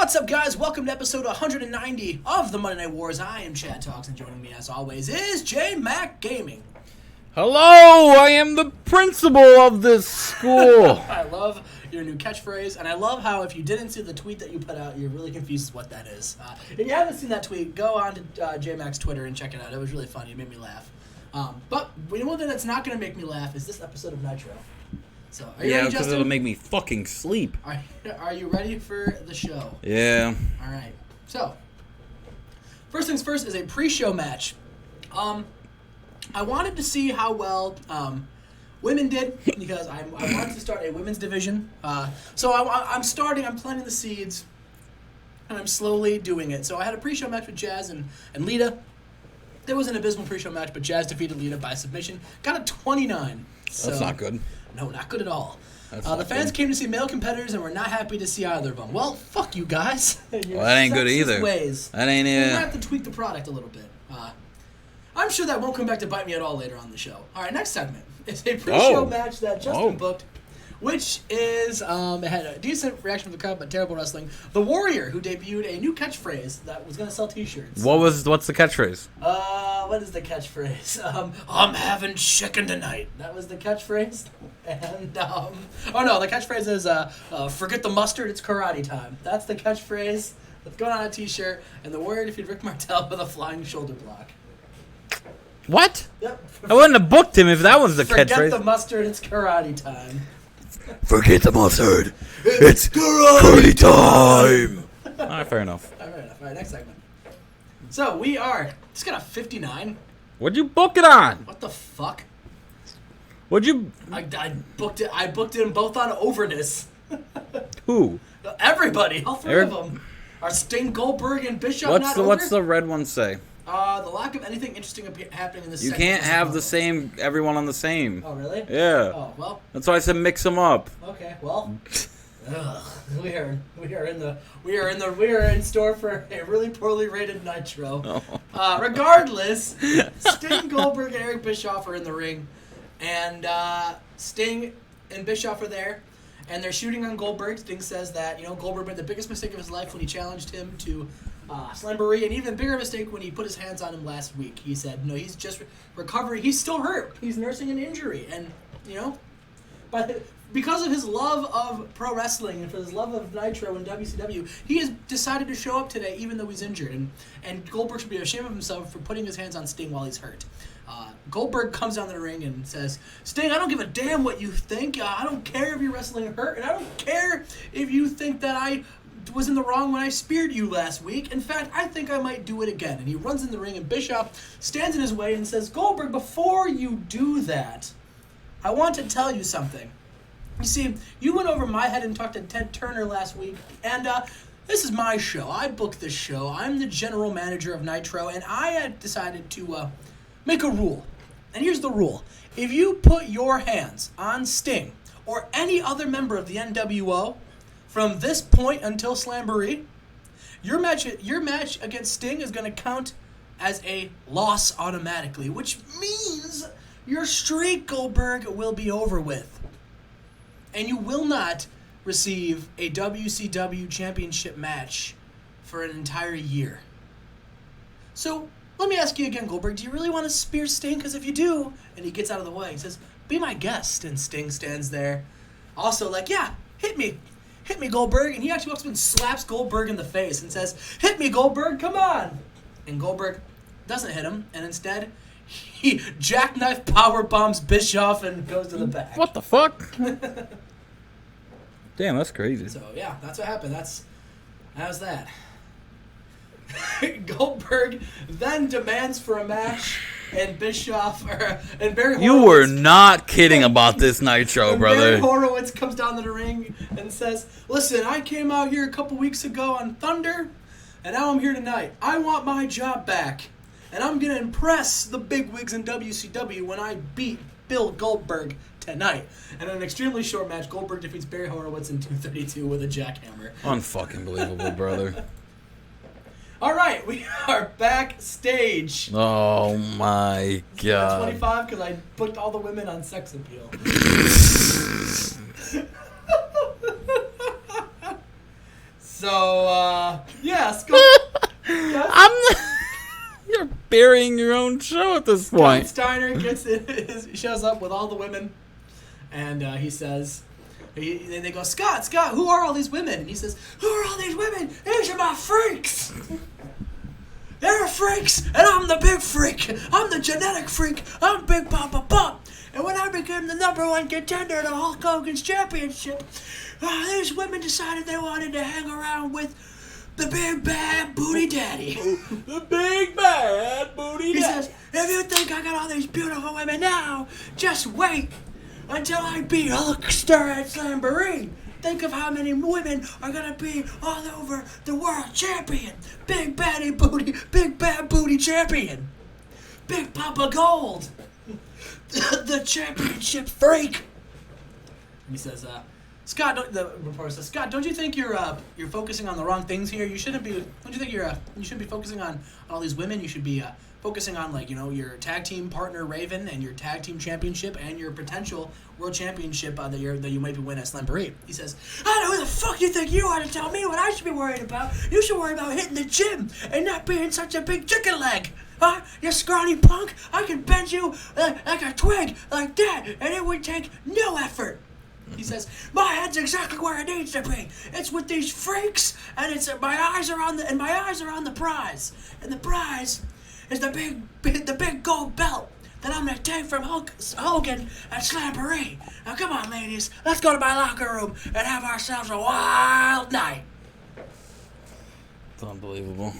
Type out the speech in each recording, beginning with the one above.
What's up, guys? Welcome to episode 190 of the Monday Night Wars. I am Chad Talks, and joining me, as always, is J Mac Gaming. Hello, I am the principal of this school. I love your new catchphrase, and I love how if you didn't see the tweet that you put out, you're really confused what that is. If you haven't seen that tweet, go on to J Mac's Twitter and check it out. It was really funny. It made me laugh. But one thing that's not going to make me laugh is this episode of Nitro. So, are you ready, Justin? Because it'll make me fucking sleep. Are you ready for the show? Yeah. All right. So, first things first is a pre-show match. I wanted to see how well women did because I wanted to start a women's division. So I'm planting the seeds, and I'm slowly doing it. So I had a pre-show match with Jazz and Lita. There was an abysmal pre-show match, but Jazz defeated Lita by submission. Got a 29. So, that's not good. No, not good at all. The fans came to see male competitors and were not happy to see either of them. Well, fuck you guys. Well, that ain't good either. Ways. That ain't We're it. going to have to tweak the product a little bit. I'm sure that won't come back to bite me at all later on the show. All right, next segment. It's a pre-show match that Justin booked, which is, it had a decent reaction from the crowd, but terrible wrestling. The Warrior, who debuted a new catchphrase that was going to sell t-shirts. What's the catchphrase? What is the catchphrase? I'm having chicken tonight. That was the catchphrase. And, the catchphrase is, forget the mustard, it's karate time. That's the catchphrase that's going on a t-shirt, and the Warrior defeated Rick Martel with a flying shoulder block. What? Yep. I wouldn't have booked him if that was the catchphrase. Forget the mustard, it's karate time. Forget the mustard, it's karate time. All right, fair enough. All right, next segment. So we are just got a 59. What'd you book it on? What the fuck? What'd you? I booked it. I booked them both on overness. Who? Everybody, all three of them. Are Sting, Goldberg, and Bishop not over? What's the red one say? The lack of anything interesting happening in this. You can't have the same everyone on the same. Oh really? Yeah. Oh well. That's why I said mix them up. Okay. Well. We are in store for a really poorly rated Nitro. Oh. Regardless, Sting, Goldberg, and Eric Bischoff are in the ring, and Sting and Bischoff are there, and they're shooting on Goldberg. Sting says that Goldberg made the biggest mistake of his life when he challenged him to Slamboree, and even bigger mistake when he put his hands on him last week. He said, no, he's just recovering. He's still hurt. He's nursing an injury, and but because of his love of pro wrestling and for his love of Nitro and WCW, he has decided to show up today even though he's injured. And Goldberg should be ashamed of himself for putting his hands on Sting while he's hurt. Goldberg comes down the ring and says, Sting, I don't give a damn what you think. I don't care if you're wrestling hurt, and I don't care if you think that I was in the wrong when I speared you last week. In fact, I think I might do it again. And he runs in the ring, and Bischoff stands in his way and says, Goldberg, before you do that, I want to tell you something. You see, you went over my head and talked to Ted Turner last week, and this is my show. I booked this show. I'm the general manager of Nitro, and I had decided to make a rule. And here's the rule. If you put your hands on Sting or any other member of the NWO from this point until Slamboree, your match against Sting is going to count as a loss automatically, which means your streak, Goldberg, will be over with. And you will not receive a WCW championship match for an entire year. So, let me ask you again, Goldberg, do you really want to spear Sting? Because if you do, and he gets out of the way, he says, be my guest. And Sting stands there. Also yeah, hit me, Goldberg. And he actually walks up and slaps Goldberg in the face and says, hit me, Goldberg, come on. And Goldberg doesn't hit him, and instead, he jackknife power bombs Bischoff and goes to the back. What the fuck? Damn, that's crazy. So yeah, that's what happened. How's that? Goldberg then demands for a match, and Bischoff and Barry Horowitz. You were not kidding about this Nitro, brother. Barry Horowitz comes down to the ring and says, "Listen, I came out here a couple weeks ago on Thunder, and now I'm here tonight. I want my job back, and I'm gonna impress the bigwigs in WCW when I beat Bill Goldberg tonight." And in an extremely short match, Goldberg defeats Barry Horowitz in 2:32 with a jackhammer. Unfucking believable, brother. All right, we are backstage. Oh my god. 25 because I booked all the women on sex appeal. So, yeah, Scott. You're burying your own show at this Scott point. Steiner shows up with all the women, and he says, they go, Scott, who are all these women? And he says, who are all these women? These are my freaks. They're freaks, and I'm the big freak. I'm the genetic freak. I'm Big Papa Pump. And when I became the #1 contender to Hulk Hogan's championship, these women decided they wanted to hang around with the big bad booty daddy. The big bad booty He says, if you think I got all these beautiful women now, just wait until I beat Hulkster at Slamboree. Think of how many women are gonna be all over the world champion. Big bad booty champion. Big Papa Gold. The championship freak. And he says, Scott, the reporter says, Scott, don't you think you're focusing on the wrong things here? You shouldn't be. Don't you think you should be focusing on all these women? You should be focusing on, like, your tag team partner Raven and your tag team championship and your potential world championship that you might be winning at Slamboree. He says, I know who the fuck you think you are to tell me what I should be worried about. You should worry about hitting the gym and not being such a big chicken leg. Huh? You scrawny punk? I can bend you like a twig like that, and it would take no effort. He says, my head's exactly where it needs to be. It's with these freaks, and my eyes are on the prize. And the prize is the big gold belt that I'm gonna take from Hogan at Slamboree. Now come on, ladies, let's go to my locker room and have ourselves a wild night. It's unbelievable.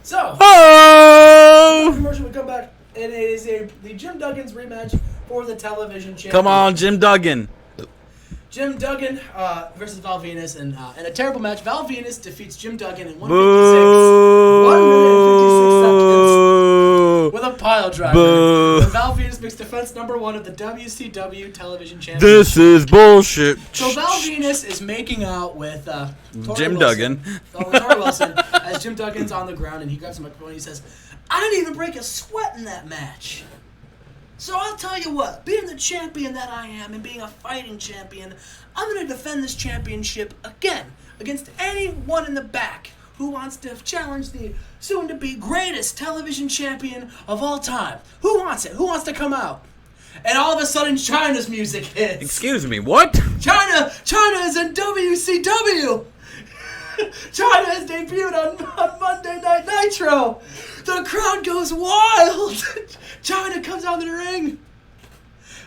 So, Oh! commercial, we come back, and it is the Jim Duggan's rematch for the television championship. Come on, Jim Duggan. Jim Duggan versus Val Venus, and in a terrible match, Val Venus defeats Jim Duggan in 1 minute and 56 seconds with a pile driver. And Val Venus makes defense #1 of the WCW television championship. This is bullshit. So Val Venus is making out with Jim Duggan. Tori Wilson, as Jim Duggan's on the ground, and he grabs him up and he says, I didn't even break a sweat in that match. So I'll tell you what, being the champion that I am and being a fighting champion, I'm going to defend this championship again against anyone in the back who wants to challenge the soon-to-be greatest television champion of all time. Who wants it? Who wants to come out? And all of a sudden, Chyna's music hits. Excuse me, what? Chyna is in WCW. Chyna has debuted on Monday Night Nitro. The crowd goes wild. Chyna comes out of the ring.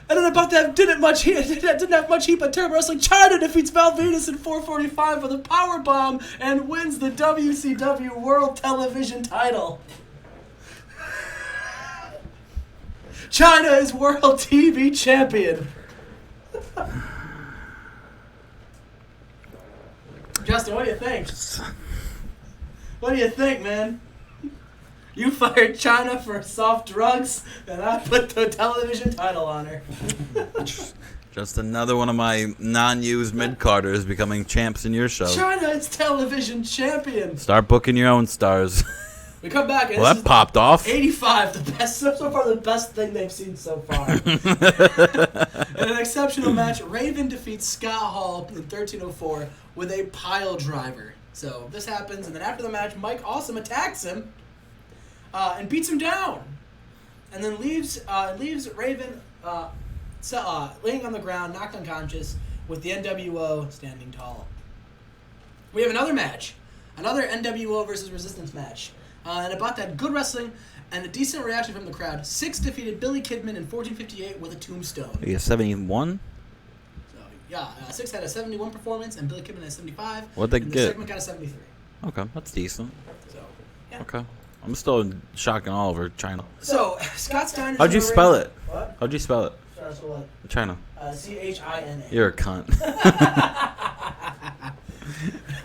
And then about that didn't have much heat but terrible wrestling. Chyna defeats Val Venus in 4:45 with a powerbomb and wins the WCW World Television title. Chyna is World TV Champion. Justin, what do you think? What do you think, man? You fired Chyna for soft drugs, and I put the television title on her. Just another one of my non-used mid-carders becoming champs in your show. Chyna is television champion. Start booking your own stars. We come back, and Well, this that popped off. 85, the best so far, the best thing they've seen so far. In an exceptional match, Raven defeats Scott Hall in 13:04 with a pile driver. So this happens, and then after the match, Mike Awesome attacks him and beats him down, and then leaves Raven laying on the ground, knocked unconscious, with the NWO standing tall. We have another match, another NWO versus Resistance match. And about that, good wrestling and a decent reaction from the crowd. Syxx defeated Billy Kidman in 14:58 with a tombstone. You 71? So, yeah, Syxx had a 71 performance and Billy Kidman had a 75. What'd they and get? The segment got a 73. Okay, that's decent. So, yeah. Okay. I'm still in shock and all over Chyna. So, Scott Steiner. How'd you spell it? What? How'd you spell it? Chyna. Chyna. You're a cunt.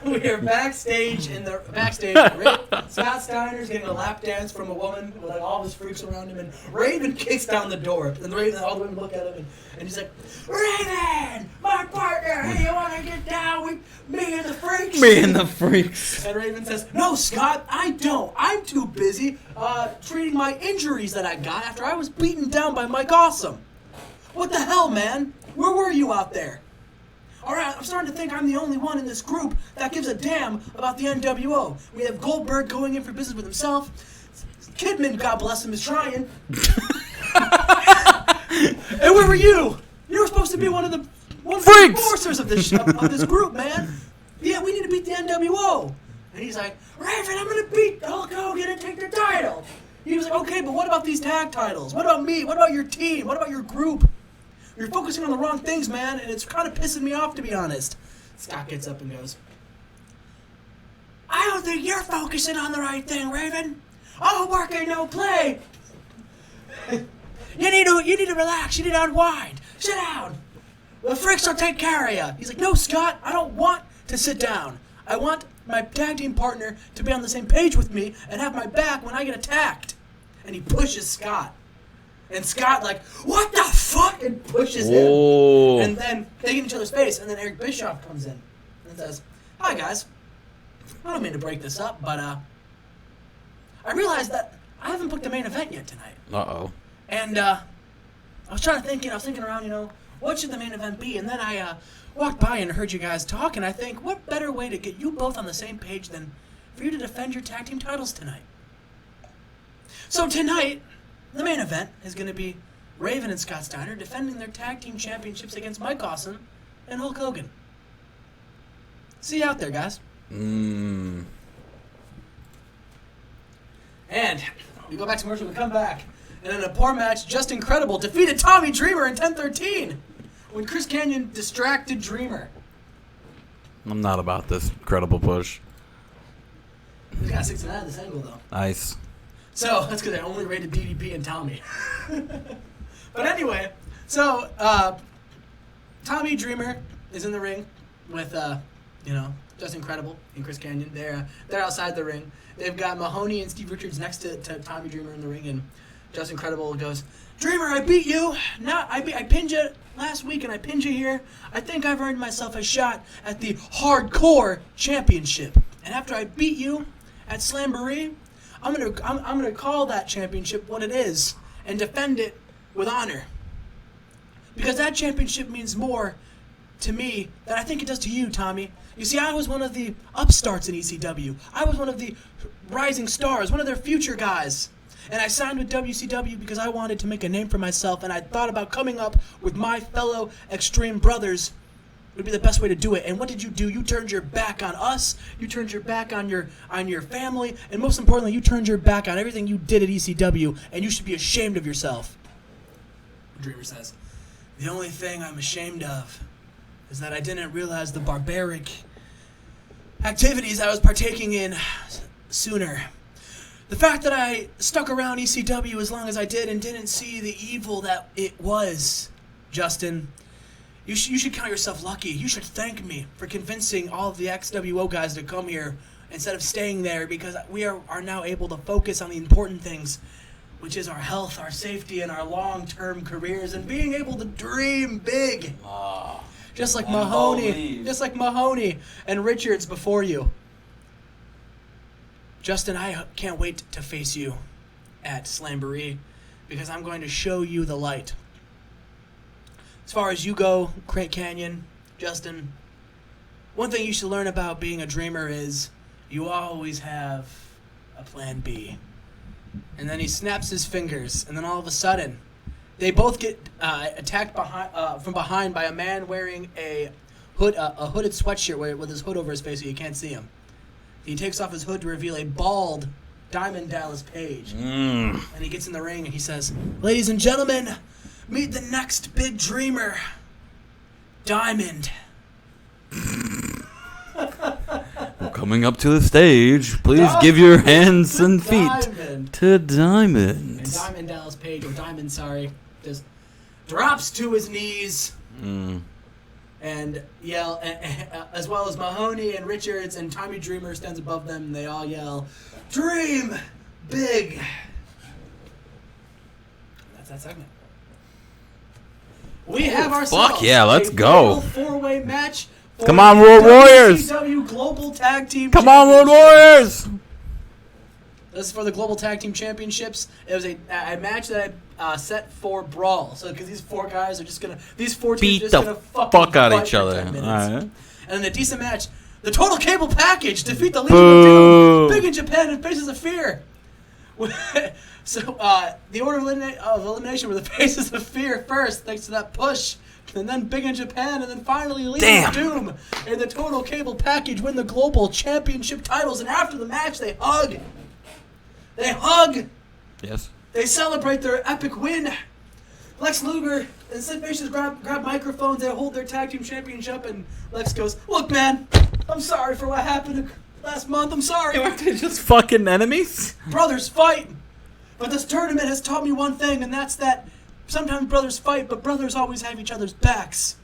We are backstage Scott Steiner's getting a lap dance from a woman with like all his freaks around him, and Raven kicks down the door, and all the women look at him, and he's like, Raven, my partner, hey, you want to get down with me and the freaks? Me and the freaks. And Raven says, no, Scott, I don't. I'm too busy treating my injuries that I got after I was beaten down by Mike Awesome. What the hell, man? Where were you out there? All right, I'm starting to think I'm the only one in this group that gives a damn about the NWO. We have Goldberg going in for business with himself. Kidman, God bless him, is trying. And where were you? You were supposed to be one of the enforcers of this group, man. Yeah, we need to beat the NWO. And he's like, Raven, I'm gonna beat Hulk Hogan and take the title. He was like, okay, but what about these tag titles? What about me? What about your team? What about your group? You're focusing on the wrong things, man, and it's kind of pissing me off, to be honest. Scott gets up and goes, I don't think you're focusing on the right thing, Raven. All work and no play. You need to relax. You need to unwind. Sit down. The Fricks will take care of you. He's like, no, Scott, I don't want to sit down. I want my tag team partner to be on the same page with me and have my back when I get attacked. And he pushes Scott. And Scott like, what the fuck? And pushes him. And then they get in each other's face. And then Eric Bischoff comes in and says, hi, guys. I don't mean to break this up, but I realized that I haven't booked the main event yet tonight. Uh-oh. And I was thinking around, what should the main event be? And then I walked by and heard you guys talk, and I think, what better way to get you both on the same page than for you to defend your tag team titles tonight? So tonight, the main event is going to be Raven and Scott Steiner defending their tag team championships against Mike Awesome and Hulk Hogan. See you out there, guys. Mm. And we go back to commercial, we come back. And in a poor match, Just Incredible defeated Tommy Dreamer in 10-13 when Chris Kanyon distracted Dreamer. I'm not about this incredible push. He's got 69 at this angle, though. Nice. So, that's because I only rated DDP and Tommy. But anyway, so, Tommy Dreamer is in the ring with, Just Incredible and Chris Kanyon. They're outside the ring. They've got Mahoney and Steve Richards next to Tommy Dreamer in the ring, and Just Incredible goes, Dreamer, I beat you. I pinned you last week, and I pinned you here. I think I've earned myself a shot at the Hardcore Championship. And after I beat you at Slamboree, I'm gonna call that championship what it is and defend it with honor. Because that championship means more to me than I think it does to you, Tommy. You see, I was one of the upstarts in ECW. I was one of the rising stars, one of their future guys. And I signed with WCW because I wanted to make a name for myself, and I thought about coming up with my fellow Extreme Brothers would be the best way to do it. And what did you do? You turned your back on us, you turned your back on your family, and most importantly, you turned your back on everything you did at ECW, and you should be ashamed of yourself. Dreamer says, the only thing I'm ashamed of is that I didn't realize the barbaric activities I was partaking in sooner. The fact that I stuck around ECW as long as I did and didn't see the evil that it was, Justin, you should count yourself lucky. You should thank me for convincing all of the XWO guys to come here instead of staying there, because we are now able to focus on the important things, which is our health, our safety, and our long-term careers, and being able to dream big. Just like Mahoney and Richards before you. Justin, I can't wait to face you at Slamboree because I'm going to show you the light. As far as you go, Great Canyon, Justin, one thing you should learn about being a dreamer is you always have a plan B. And then he snaps his fingers, and then all of a sudden, they both get attacked from behind by a man wearing a hooded sweatshirt with his hood over his face so you can't see him. He takes off his hood to reveal a bald Diamond Dallas Page. And he gets in the ring and he says, ladies and gentlemen, meet the next big dreamer, Diamond. Coming up to the stage, please give your hands and feet Diamond. to Diamond. And Diamond Dallas Page, or Diamond, sorry, just drops to his knees. And yell, as well as Mahoney and Richards and Tommy Dreamer stands above them, and they all yell, "Dream big!" That's that segment. We have ourselves fuck yeah, let's a go. Four-way match. For Come on, Road Warriors! WCW Global Tag Team Come on, Road Championship. Warriors! This is for the Global Tag Team Championships. It was a match that I set for Brawl. So, because these four guys are just going to... These four teams Beat are just the going to fucking fuck out of fight each for other. 10 minutes. All right. And then a decent match. The Total Cable Package defeat the Legion Boo. of Doom. Big in Japan and Faces of Fear. So, the order of elimination were the Faces of Fear first, thanks to that push. And then Big in Japan, and then finally Legion of Doom and the Total Cable Package win the Global Championship titles. And after the match, they hug. They hug. Yes. They celebrate their epic win. Lex Luger and Sid Vicious grab microphones. They hold their tag team championship, and Lex goes, "Look, man, I'm sorry for what happened last month. I'm sorry. Aren't they just fucking enemies? Brothers fight. But this tournament has taught me one thing, and that's that sometimes brothers fight, but brothers always have each other's backs.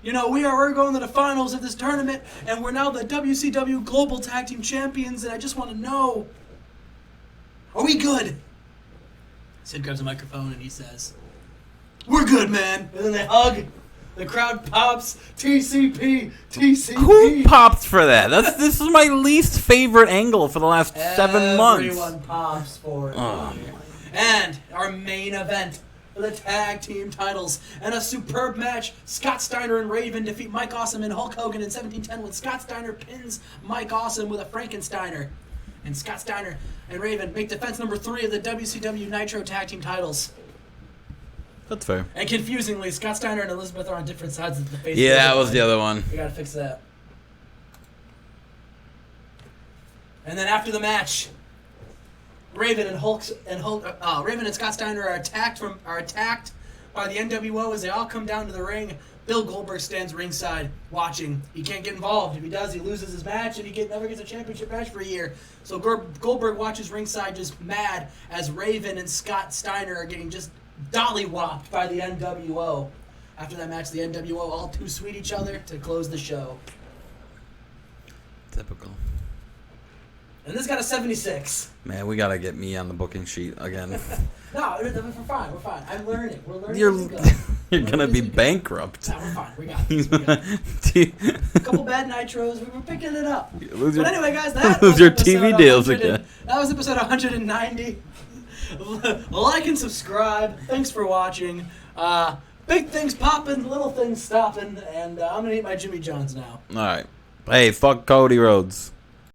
You know, we're going to the finals of this tournament, and we're now the WCW Global Tag Team Champions, and I just want to know, are we good?" Sid grabs a microphone and he says, "We're good, man." And then they hug. The crowd pops. TCP, TCP. Who pops for that? This is my least favorite angle for the last 7 months. Everyone pops for it. Oh. And our main event for the tag team titles and a superb match. Scott Steiner and Raven defeat Mike Awesome and Hulk Hogan in 1710 when Scott Steiner pins Mike Awesome with a Frankensteiner. And Scott Steiner and Raven make defense number 3 of the WCW Nitro Tag Team titles. That's fair. And confusingly, Scott Steiner and Elizabeth are on different sides of the face. Yeah, that was the other one. We gotta fix that. And then after the match, Raven and Scott Steiner are attacked by the NWO as they all come down to the ring. Bill Goldberg stands ringside watching. He can't get involved. If he does, he loses his match, and he never gets a championship match for a year. So Goldberg watches ringside just mad as Raven and Scott Steiner are getting just dolly-whopped by the NWO. After that match, the NWO all too sweet each other to close the show. Typical. And this got a 76. Man, we gotta get me on the booking sheet again. No, we're fine. We're fine. I'm learning. We're learning. You're as we go. you're gonna be bankrupt. No, we're fine. We got this. A couple bad nitros. We were picking it up. Lose your, But anyway, guys, that lose was your episode TV deals 100 again. That was episode 190. Like and subscribe. Thanks for watching. Big things popping, little things stopping, and I'm gonna eat my Jimmy John's now. All right. Hey, fuck Cody Rhodes.